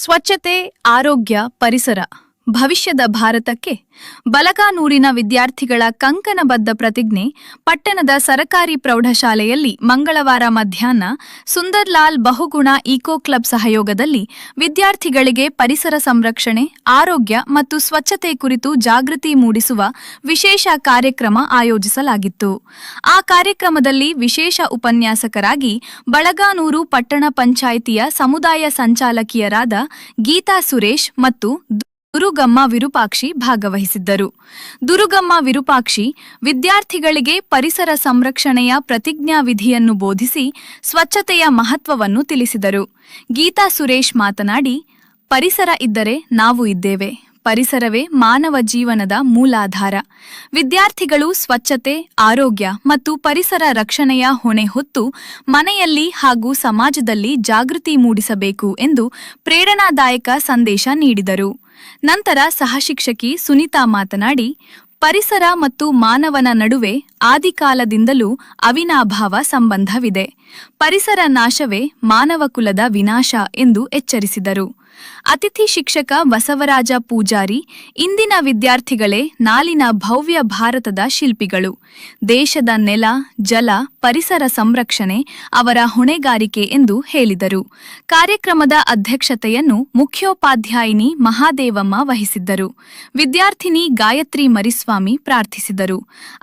ಸ್ವಚ್ಛತೆ, ಆರೋಗ್ಯ, ಪರಿಸರ ಭವಿಷ್ಯದ ಭಾರತಕ್ಕೆ ಬಲಗಾನೂರಿನ ವಿದ್ಯಾರ್ಥಿಗಳ ಕಂಕಣಬದ್ಧ ಪ್ರತಿಜ್ಞೆ ಪಟ್ಟಣದ ಸರಕಾರಿ ಪ್ರೌಢಶಾಲೆಯಲ್ಲಿ ಮಂಗಳವಾರ ಮಧ್ಯಾಹ್ನ ಸುಂದರ್ಲಾಲ್ ಬಹುಗುಣ ಈಕೋ ಕ್ಲಬ್ ಸಹಯೋಗದಲ್ಲಿ ವಿದ್ಯಾರ್ಥಿಗಳಿಗೆ ಪರಿಸರ ಸಂರಕ್ಷಣೆ, ಆರೋಗ್ಯ ಮತ್ತು ಸ್ವಚ್ಛತೆ ಕುರಿತು ಜಾಗೃತಿ ಮೂಡಿಸುವ ವಿಶೇಷ ಕಾರ್ಯಕ್ರಮ ಆಯೋಜಿಸಲಾಗಿತ್ತು. ಆ ಕಾರ್ಯಕ್ರಮದಲ್ಲಿ ವಿಶೇಷ ಉಪನ್ಯಾಸಕರಾಗಿ ಬಳಗಾನೂರು ಪಟ್ಟಣ ಪಂಚಾಯಿತಿಯ ಸಮುದಾಯ ಸಂಚಾಲಕಿಯರಾದ ಗೀತಾ ಸುರೇಶ್ ಮತ್ತು ದುರುಗಮ್ಮ ವಿರೂಪಾಕ್ಷಿ ಭಾಗವಹಿಸಿದ್ದರು. ದುರುಗಮ್ಮ ವಿರೂಪಾಕ್ಷಿ ವಿದ್ಯಾರ್ಥಿಗಳಿಗೆ ಪರಿಸರ ಸಂರಕ್ಷಣೆಯ ಪ್ರತಿಜ್ಞಾವಿಧಿಯನ್ನು ಬೋಧಿಸಿ ಸ್ವಚ್ಛತೆಯ ಮಹತ್ವವನ್ನು ತಿಳಿಸಿದರು. ಗೀತಾ ಸುರೇಶ್ ಮಾತನಾಡಿ, ಪರಿಸರ ಇದ್ದರೆ ನಾವು ಇದ್ದೇವೆ. ಪರಿಸರವೇ ಮಾನವ ಜೀವನದ ಮೂಲಾಧಾರ. ವಿದ್ಯಾರ್ಥಿಗಳು ಸ್ವಚ್ಛತೆ, ಆರೋಗ್ಯ ಮತ್ತು ಪರಿಸರ ರಕ್ಷಣೆಯ ಹೊಣೆ ಹೊತ್ತು ಮನೆಯಲ್ಲಿ ಹಾಗೂ ಸಮಾಜದಲ್ಲಿ ಜಾಗೃತಿ ಮೂಡಿಸಬೇಕು ಎಂದು ಪ್ರೇರಣಾದಾಯಕ ಸಂದೇಶ ನೀಡಿದರು. ನಂತರ ಸಹಶಿಕ್ಷಕಿ ಸುನೀತಾ ಮಾತನಾಡಿ, ಪರಿಸರ ಮತ್ತು ಮಾನವನ ನಡುವೆ ಆದಿಕಾಲದಿಂದಲೂ ಅವಿನಾಭಾವ ಸಂಬಂಧವಿದೆ. ಪರಿಸರ ನಾಶವೇ ಮಾನವ ಕುಲದ ವಿನಾಶ ಎಂದು ಎಚ್ಚರಿಸಿದರು. ಅತಿಥಿ ಶಿಕ್ಷಕ ಬಸವರಾಜ ಪೂಜಾರಿ, ಇಂದಿನ ವಿದ್ಯಾರ್ಥಿಗಳೇ ನಾಳಿನ ಭವ್ಯ ಭಾರತದ ಶಿಲ್ಪಿಗಳು. ದೇಶದ ನೆಲ, ಜಲ, ಪರಿಸರ ಸಂರಕ್ಷಣೆ ಅವರ ಹೊಣೆಗಾರಿಕೆ ಎಂದು ಹೇಳಿದರು. ಕಾರ್ಯಕ್ರಮದ ಅಧ್ಯಕ್ಷತೆಯನ್ನು ಮುಖ್ಯೋಪಾಧ್ಯಾಯಿನಿ ಮಹಾದೇವಮ್ಮ ವಹಿಸಿದ್ದರು. ವಿದ್ಯಾರ್ಥಿನಿ ಗಾಯತ್ರಿ ಮರಿಸ್ವಾಮಿ ಪ್ರಾರ್ಥಿಸಿದರು.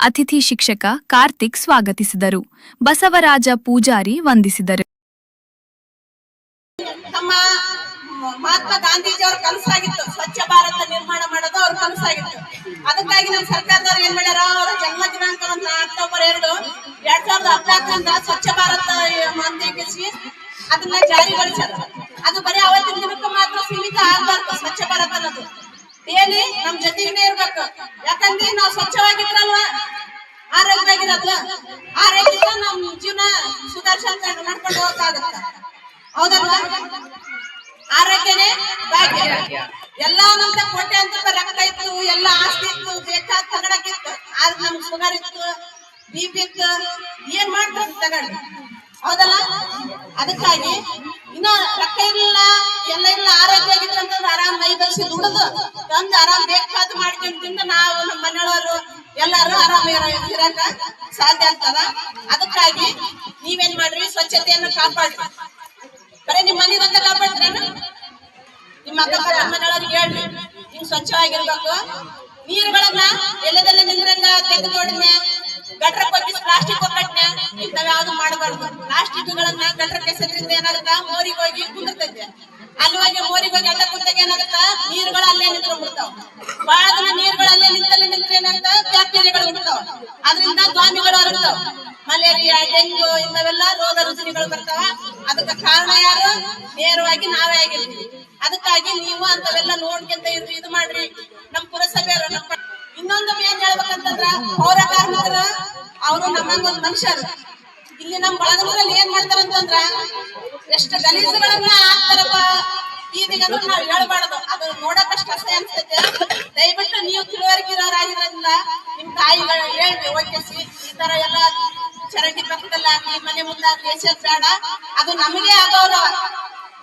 ಅತಿಥಿ ಶಿಕ್ಷಕ ಕಾರ್ತಿಕ್ ಸ್ವಾಗತಿಸಿದರು. ಬಸವರಾಜ ಪೂಜಾರಿ ವಂದಿಸಿದರು. ಮಹಾತ್ಮ ಗಾಂಧೀಜಿ ಅವ್ರ ಕನಸಾಗಿತ್ತು ಸ್ವಚ್ಛ ಭಾರತ ನಿರ್ಮಾಣ ಮಾಡೋದು ಅವ್ರ ಕನಸಾಗಿತ್ತು. ಅದಕ್ಕಾಗಿ ನಮ್ಮ ಸರ್ಕಾರದವ್ರು ಏನ್ ಮಾಡ್ಯಾರ, ಅವರ ಜನ್ಮ ದಿನಾಂಕವನ್ನ ಅಕ್ಟೋಬರ್ 2, 2014 ಸ್ವಚ್ಛ ಭಾರತ ಮಂದಿಸಿ ಅದನ್ನ ಜಾರಿಗೊಳಿಸ್ಯಾರ. ಅದು ಬರೀ ಅವತ್ತಿನ ದಿನಕ್ಕೆ ಮಾತ್ರ ಸೀಮಿತ ಆಗ್ಬಾರ್ದು. ಸ್ವಚ್ಛ ಭಾರತ ಅನ್ನೋದು ಡೈಲಿ ನಮ್ ಜೊತೆಗೇ ಇರ್ಬೇಕು. ಯಾಕಂದ್ರೆ ನಾವು ಸ್ವಚ್ಛವಾಗಿದ್ರಲ್ವಾ ಆರೋಗ್ಯವಾಗಿರೋದು. ಆರೋಗ್ಯ ನಮ್ ಜೀವನ ಸುಧಾರಿಸ ನಡ್ಕೊಂಡು ಹೋಗಕ್ಕಾಗತ್ತ, ಹೌದಲ್ವಾ? ಆರೋಗ್ಯನೇ ಭಾಗ್ಯ. ಎಲ್ಲಾ ನಮ್ದ ಕೋಟೆ ಅಂತ ರಕ್ತ ಇತ್ತು, ಎಲ್ಲಾ ಆಸ್ತಿ ಇತ್ತು, ಬೇಕಾದ ತಗಡಕ್ಕಿತ್ತು. ಆದ್ರೆ ನಮ್ಗೆ ಶುಗರ್ ಇತ್ತು, BP ಇತ್ತು, ಏನ್ ಮಾಡ್ಬೇಕು ತಗಡ್, ಹೌದಲ್ಲ? ಅದಕ್ಕಾಗಿ ಇನ್ನ ರೊಕ್ಕ ಇರ್ಲಿಲ್ಲ, ಎಲ್ಲ ಇಲ್ಲ, ಆರೋಗ್ಯ ಆಗಿತ್ತು ಅಂತಂದ್ರೆ ಆರಾಮ್ ಮೈ ಬಸಿ ದುಡಿದು ತಂದು ಆರಾಮ್ ಬೇಕಾದ ಮಾಡ್ಕೊಂಡ್ ನಾವು ನಮ್ಮ ಮನೆಯವರು ಎಲ್ಲಾರು ಆರಾಮ ಇರಕ ಸಾಧ್ಯ ಆಗ್ತದ. ಅದಕ್ಕಾಗಿ ನೀವೇನ್ ಮಾಡ್ರಿ, ಸ್ವಚ್ಛತೆಯನ್ನು ಕಾಪಾಡ್ರಿ. ಬರೀ ನಿಮ್ ಮನೆ ಬಂದ ಕಾಪಾಡ್ತಾರೇನು? ನಿಮ್ಮ ಅಕ್ಕಪಕ್ಕ ಮನೆಯೊಳಗೆ ಹೇಳ್ರಿ, ನೀವು ಸ್ವಚ್ಛವಾಗಿರ್ಬೇಕು. ನೀರುಗಳನ್ನ ಎಲ್ಲದಲ್ಲೇ ನಿಂದ್ರಂಗ ತೆಗೆದುಕೊಡ್ನ, ಗಟ್ರ ಕೊಟ್ಟಿ ಪ್ಲಾಸ್ಟಿಕ್ ಒಕ್ಕಟ್ನ ಇಂಥವ್ ಯಾವ್ದು ಮಾಡಬಾರ್ದು. ಪ್ಲಾಸ್ಟಿಕ್ಗಳನ್ನ ಗಟ್ರಕ್ಕೆ ಎಸೆದ್ರಿಂದ ಏನಾಗುತ್ತಾ, ಮೋರಿಗೆ ಹೋಗಿ ಕುಂದಿರ್ತೈತೆ. ಅಲ್ಲಿ ಹೋಗಿ ಮೋರಿಗೆ ಹೋಗಿ ಅಡ್ಡ ಕುಂತಾಗ ಏನಾಗುತ್ತಾ, ನೀರುಗಳು ಅಲ್ಲೇ ನಿಂತ್ರು ಬಿಡ್ತಾವ. ಬಹಳ ದಿನ ನೀರುಗಳು ಅಲ್ಲೇ ನಿಂತ್ರೆ ಏನಾಗ್ತಾವ, ಬ್ಯಾಕ್ಟೀರಿಯಾಗಳು ಬಿಡ್ತಾವ. ಅದರಿಂದ ದ್ವಾಮಿಗಳು ಹರಡ್ತಾವ. ಮಲೇರಿಯಾ, ಡೆಂಗು ಇಂಥವೆಲ್ಲ ರೋಗ ರುಜಿನಗಳು ಬರ್ತಾವ. ಅದಕ್ಕೆ ಕಾರಣ ಯಾರು? ನೇರವಾಗಿ ನಾವೇ ಆಗಿರ್ತೀವಿ. ಅದಕ್ಕಾಗಿ ನೀವು ಅಂತವೆಲ್ಲ ನೋಡ್ಕೊಂತ ಇರ್ರಿ, ಇದು ಮಾಡ್ರಿ. ನಮ್ ಪುರಸಭೆಯವರು ಇನ್ನೊಂದು ಏನ್ ಹೇಳ್ಬೇಕಂತಂದ್ರ, ಪೌರ ಕಾರ್ಮಿಕರು ಅವರು ನಮ್ಮಂಗ ಒಂದ್ ಮನುಷ್ಯರು. ಇಲ್ಲಿ ನಮ್ ಬಳಗನೂರಲ್ಲಿ ಏನ್ ಮಾಡ್ತಾರಂತಂದ್ರ, ಎಷ್ಟು ಗಲೀಜುಗಳನ್ನ ಹಾಕ್ತಾರಪ್ಪ ಬೀದಿಗಂದ್ರೆ ನಾವ್ ಹೇಳ್ಬಾರ್ದು. ಅದು ನೋಡಕಷ್ಟ ಅಸಹ್ಯ ಅನ್ಸ್ತೈತೆ. ದಯವಿಟ್ಟು ನೀವು ತಿಳುವಳಿಕೆರೋರಾಗಿರೋದ್ರಿಂದ ನಿಮ್ ತಾಯಿಗಳು ಹೇಳ್ರಿ, ಒಗ್ಗಿಸಿ ಈ ತರ ಎಲ್ಲ ಚರಂಡಿ ಪಕ್ಕದಲ್ಲಾಗ್ಲಿ ಮನೆ ಮುಂದಾಗ್ಲಿ ಎಸೆದ್ ಬೇಡ. ಅದು ನಮಗೆ ಆಗೌರವ.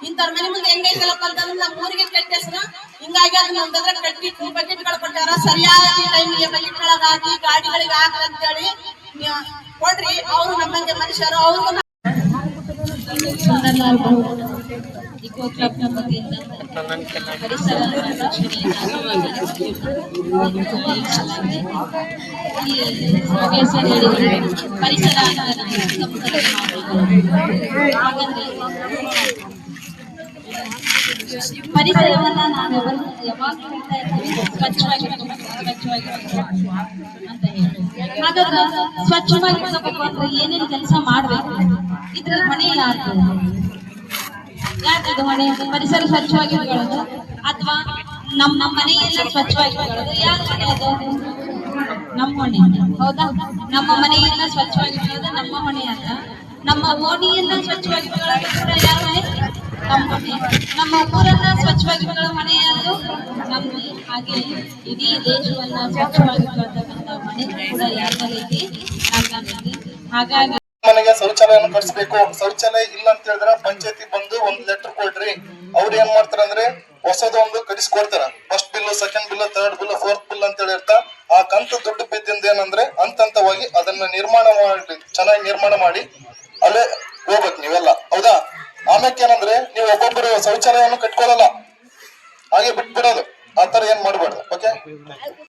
ಇಂಥವ್ರ ಮನೆ ಮುಂದೆ ಹೆಂಗೈತಲ್ಲಪ್ಪ ಅಂತಂದ್ರೆ ನಮ್ಮ ಊರಿಗೆ ಕೆಟ್ಟ ಹೆಸರು. ಹಿಂಗಾಗಿ ಅದನ್ನ ನಮ್ದದ್ರ ಕಟ್ಟಿ ಬಕೆಟ್ಗಳು ಕೊಟ್ಟಾರ. ಸರಿಯಾದ ಟೈಮಿಗೆ ಬಕೆಟ್ಗಳಾಗ ಹಾಕಿ ಗಾಡಿಗಳಿಗೆ ಹಾಕ್ರಿ ಅಂತೇಳಿ ಕೊಡ್ರಿ. ಅವರು ನಮ್ಮಂಗೆ ಮನುಷ್ಯರು. ಅವ್ರಿಗೂ ಸುಂದರ್ಲಾಲ್ ಇಕೋ ಕ್ಲಬ್ನ ವತಿಯಿಂದ ಪರಿಸರ ರಕ್ಷಣೆಯ ಪರಿಸರ ಪರಿಸರವನ್ನ ನಾವೆಲ್ಲರೂ ಯಾವಾಗ ಹೇಳ್ತಾ ಇರ್ತೀವಿ, ಸ್ವಚ್ಛವಾಗಿರ್ಬೇಕು ಅಂತ ಹೇಳಿ. ಹಾಗಾದ್ರೆ ಸ್ವಚ್ಛವಾಗಿರ್ಬೇಕು ಅಂದ್ರೆ ಏನೇನು ಕೆಲಸ ಮಾಡ್ಬೇಕು? ಇದ್ರ ಹೊಣೆ ಯಾರ್ದು? ಯಾರ್ದು ಹೊಣೆ? ಪರಿಸರ ಸ್ವಚ್ಛವಾಗಿರ್ಕೊಳ್ಳೋದು ಅಥವಾ ನಮ್ಮ ಮನೆಯೆಲ್ಲ ಸ್ವಚ್ಛವಾಗಿರ್ಕೊಳ್ಳೋದು ಯಾರ ಹೊಣೆ? ಅದು ನಮ್ಮ ಹೊಣೆ, ಹೌದಾ? ನಮ್ಮ ಮನೆಯೆಲ್ಲ ಸ್ವಚ್ಛವಾಗಿರ್ಕೊಳ್ಳೋದು ನಮ್ಮ ಹೊಣೆ ಅಲ್ಲ. ನಮ್ಮ ಓಣಿಯೆಲ್ಲ ಸ್ವಚ್ಛವಾಗಿರ್ಕೊಳ್ಳೋದು ಕೂಡ ಯಾರ ಹೊಣೆ? ನಮ್ಮ ಹೊಣೆ. ನಮ್ಮ ಊರನ್ನ ಸ್ವಚ್ಛವಾಗಿರ್ಕೊಳ್ಳೋ ಹೊಣೆ ಯಾರ್ದು? ನಮ್ದು. ಹಾಗೆ ಇಡೀ ದೇಶವನ್ನ ಸ್ವಚ್ಛವಾಗಿರ್ಕೊಳ್ತಕ್ಕಂಥ ಹೊಣೆ ಕೂಡ ಯಾರ್ದೈತಿ? ನಮ್ಮದೈತಿ. ಹಾಗಾಗಿ ಮನೆಗೆ ಶೌಚಾಲಯವನ್ನು ಕಟ್ಸ್ಬೇಕು. ಶೌಚಾಲಯ ಇಲ್ಲ ಅಂತ ಹೇಳಿದ್ರೆ ಪಂಚಾಯತಿ ಬಂದು 1 ಲೆಟರ್ ಕೊಡ್ರಿ. ಅವ್ರು ಏನ್ ಮಾಡ್ತಾರ ಅಂದ್ರೆ ಹೊಸದೊಂದು ಕಡಿಸ್ಕೊಡ್ತಾರ. First bill, second bill, third bill, fourth bill ಅಂತ ಹೇಳಿ ಇರ್ತಾ ಆ ಕಂತು ದುಡ್ಡು ಬಿದ್ದಿಂದ ಏನಂದ್ರೆ ಹಂತವಾಗಿ ಅದನ್ನ ನಿರ್ಮಾಣ ಮಾಡಿ, ಚೆನ್ನಾಗಿ ನಿರ್ಮಾಣ ಮಾಡಿ ಅಲ್ಲೇ ಹೋಗ್ಬೇಕು ನೀವೆಲ್ಲ, ಹೌದಾ? ಆಮ್ಯಾಕೆ ಏನಂದ್ರೆ ನೀವು ಒಬ್ಬೊಬ್ಬರು ಶೌಚಾಲಯವನ್ನು ಕಟ್ಕೊಳ್ಳಲ್ಲ, ಹಾಗೆ ಬಿಟ್ಬಿಡೋದು. ಆತರ ಏನ್ ಮಾಡ್ಬಾರ್ದು. ಓಕೆ.